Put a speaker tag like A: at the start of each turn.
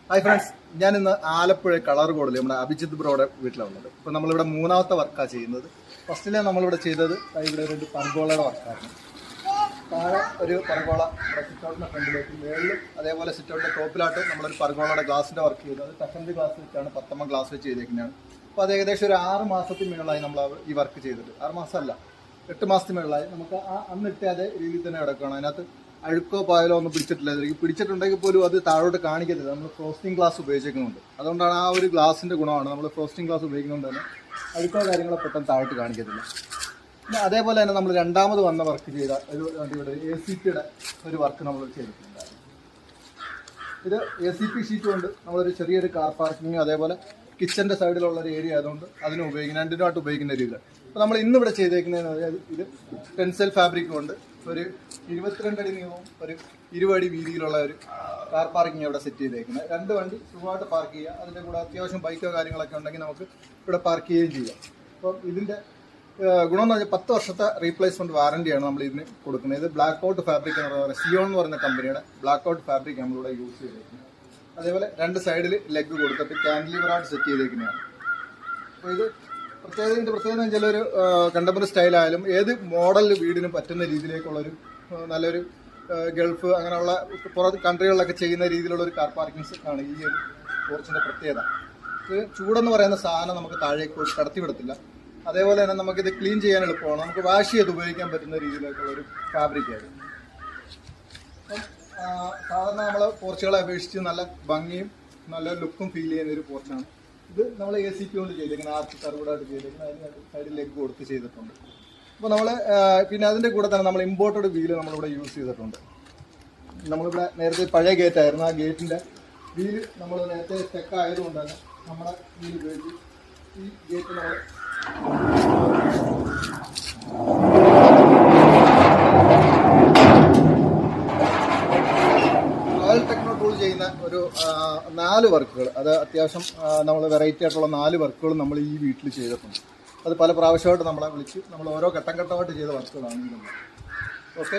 A: Hi friends, ഞാൻ ഇന്ന് Alappuzha colour കോഡിൽ നമ്മുടെ അഭിജിത്ത് ബ്രോയുടെ വീട്ടിലാണുള്ളത്. ഇപ്പോൾ നമ്മളിവിടെ മൂന്നാമത്തെ വർക്കാണ് ചെയ്യുന്നത്. ഫസ്റ്റിലെ നമ്മളിവിടെ ചെയ്തത് ഇവിടെ ഒരു പർഗോളയുടെ വർക്കായിരുന്നു. താഴെ ഒരു പർഗോള സിറ്റൗട്ടിൻ്റെ ഫ്രണ്ടിലേക്ക്, മേളിലും അതേപോലെ സിറ്റൗട്ടിൻ്റെ ടോപ്പിലായിട്ട് നമ്മളൊരു പർഗോളയുടെ ഗ്ലാസിൻ്റെ വർക്ക് ചെയ്തത്. സെക്കൻഡ് ഗ്ലാസ് വെച്ചാണ് 10 ഗ്ലാസ് വെച്ച് ചെയ്തേക്കുന്നതാണ്. അപ്പോൾ അത് ഏകദേശം ഒരു 6 മാസത്തിന് മേളായി നമ്മൾ ഈ വർക്ക് ചെയ്തിട്ട്. 6 മാസമല്ല, 8 മാസത്തിന് മേളായി. നമുക്ക് അന്നിട്ട് അതേ രീതിയിൽ തന്നെ കിടക്കുകയാണ്. അതിനകത്ത് അഴുക്കോ പായലോ ഒന്നും പിടിച്ചിട്ടില്ല. പിടിച്ചിട്ടുണ്ടെങ്കിൽ പോലും അത് താഴോട്ട് കാണിക്കത്തില്ല. നമ്മൾ ഫ്രോസ്റ്റിംഗ് ഗ്ലാസ് ഉപയോഗിക്കുന്നുണ്ട്. അതുകൊണ്ടാണ് ആ ഒരു ഗ്ലാസിൻ്റെ ഗുണമാണ്. നമ്മൾ ഫ്രോസ്റ്റിംഗ് ഗ്ലാസ് ഉപയോഗിക്കുന്നതുകൊണ്ട് തന്നെ അഴുക്കോ കാര്യങ്ങളോ പെട്ടെന്ന് താഴോട്ട് കാണിക്കത്തില്ല. പിന്നെ അതേപോലെ തന്നെ നമ്മൾ രണ്ടാമത് വന്ന വർക്ക് ചെയ്ത ഒരു ഇവിടെ ACPയുടെ ഒരു വർക്ക് നമ്മൾ ചെയ്തിട്ടുണ്ടായിരുന്നു. ഇത് ACP ഷീറ്റ് കൊണ്ട് നമ്മളൊരു ചെറിയൊരു കാർ പാർക്കിങ്, അതേപോലെ കിച്ചൻ്റെ സൈഡിലുള്ള ഒരു ഏരിയ ആയതുകൊണ്ട് അതിന് ഉപയോഗിക്കുന്ന രണ്ടിനുമായിട്ട് ഉപയോഗിക്കുന്ന ഒരു ഇത്. അപ്പോൾ നമ്മൾ ഇന്നിവിടെ ചെയ്തേക്കുന്നതെന്ന് പറഞ്ഞാൽ ഇത് ടെൻസൈൽ ഫാബ്രിക് കൊണ്ട് ഒരു 22 അടി നീളവും ഒരു 20 അടി വീതിയിലുള്ള ഒരു കാർ പാർക്കിംഗ് ഇവിടെ സെറ്റ് ചെയ്തേക്കുന്നത്. 2 വണ്ടി സുഖമായിട്ട് പാർക്ക് ചെയ്യുക. അതിൻ്റെ കൂടെ അത്യാവശ്യം ബൈക്കോ കാര്യങ്ങളൊക്കെ ഉണ്ടെങ്കിൽ നമുക്ക് ഇവിടെ പാർക്ക് ചെയ്യുകയും ചെയ്യാം. അപ്പം ഇതിൻ്റെ ഗുണം എന്ന് പറഞ്ഞാൽ 10 വർഷത്തെ റീപ്ലേസ്മെൻറ്റ് വാറണ്ടിയാണ് നമ്മൾ ഇതിന് കൊടുക്കുന്നത്. ഇത് ബ്ലാക്ക് ഔട്ട് ഫാബ്രിക് എന്ന് പറയുന്നത് സിയോൺ എന്ന് പറയുന്ന കമ്പനിയുടെ ബ്ലാക്ക് ഔട്ട് ഫാബ്രിക് നമ്മളിവിടെ യൂസ് ചെയ്തേക്കുന്നത്. അതേപോലെ 2 സൈഡിൽ ലെഗ് കൊടുത്തിട്ട് ക്യാൻഡിലിവറായിട്ട് സെറ്റ് ചെയ്തേക്കുന്നതാണ്. അപ്പോൾ ഇത് പ്രത്യേകത എന്ന് വെച്ചാൽ ഒരു കണ്ടംപററി സ്റ്റൈലായാലും ഏത് മോഡൽ വീടിനും പറ്റുന്ന രീതിയിലേക്കുള്ളൊരു നല്ലൊരു ഗൾഫ് അങ്ങനെയുള്ള പുറത്ത് കൺട്രികളിലൊക്കെ ചെയ്യുന്ന രീതിയിലുള്ള ഒരു കാർ പാർക്കിങ്സ് ആണ് ഈ ഒരു പോർച്ചിൻ്റെ പ്രത്യേകത. ഇത് ചൂടെന്ന് പറയുന്ന സാധനം നമുക്ക് താഴേക്ക് കടത്തി വിടത്തില്ല. അതേപോലെ തന്നെ നമുക്കിത് ക്ലീൻ ചെയ്യാൻ എളുപ്പമാണ്. നമുക്ക് വാഷ് ചെയ്ത് ഉപയോഗിക്കാൻ പറ്റുന്ന രീതിയിലേക്കുള്ളൊരു ഫാബ്രിക്കായിരുന്നു. അപ്പം സാധാരണ നമ്മളെ പോർച്ചുകളെ അപേക്ഷിച്ച് നല്ല ഭംഗിയും നല്ല ലുക്കും ഫീൽ ചെയ്യുന്ന ഒരു പോർച്ചാണ് ഇത്. നമ്മൾ ACP കൊണ്ട് ചെയ്തേക്കുന്നത്, ആർച്ച് കർവ്ഡായിട്ട് ചെയ്തേക്കുന്നത്. അതിന് സൈഡിൽ ലെഗ് കൊടുത്ത് ചെയ്തിട്ടുണ്ട്. അപ്പോൾ നമ്മൾ പിന്നെ അതിൻ്റെ കൂടെ തന്നെ നമ്മൾ ഇമ്പോർട്ടഡ് വീല് നമ്മളിവിടെ യൂസ് ചെയ്തിട്ടുണ്ട്. നമ്മളിവിടെ നേരത്തെ പഴയ ഗേറ്റായിരുന്നു. ആ ഗേറ്റിൻ്റെ വീല് നമ്മൾ നേരത്തെ സ്റ്റെക്ക് ആയതുകൊണ്ട് തന്നെ നമ്മുടെ വീല് ഉപയോഗിച്ച് ഈ ഗേറ്റ് നമ്മൾ ചെയ്യുന്ന ഒരു 4 വർക്കുകൾ, അത് അത്യാവശ്യം നമ്മൾ വെറൈറ്റി ആയിട്ടുള്ള 4 വർക്കുകൾ നമ്മൾ ഈ വീട്ടിൽ ചെയ്തിട്ടുണ്ട്. അത് പല പ്രാവശ്യമായിട്ട് നമ്മളെ വിളിച്ച് നമ്മൾ ഓരോ ഘട്ടം ഘട്ടമായിട്ട് ചെയ്ത വർക്കുകളാണ്. ഓക്കെ.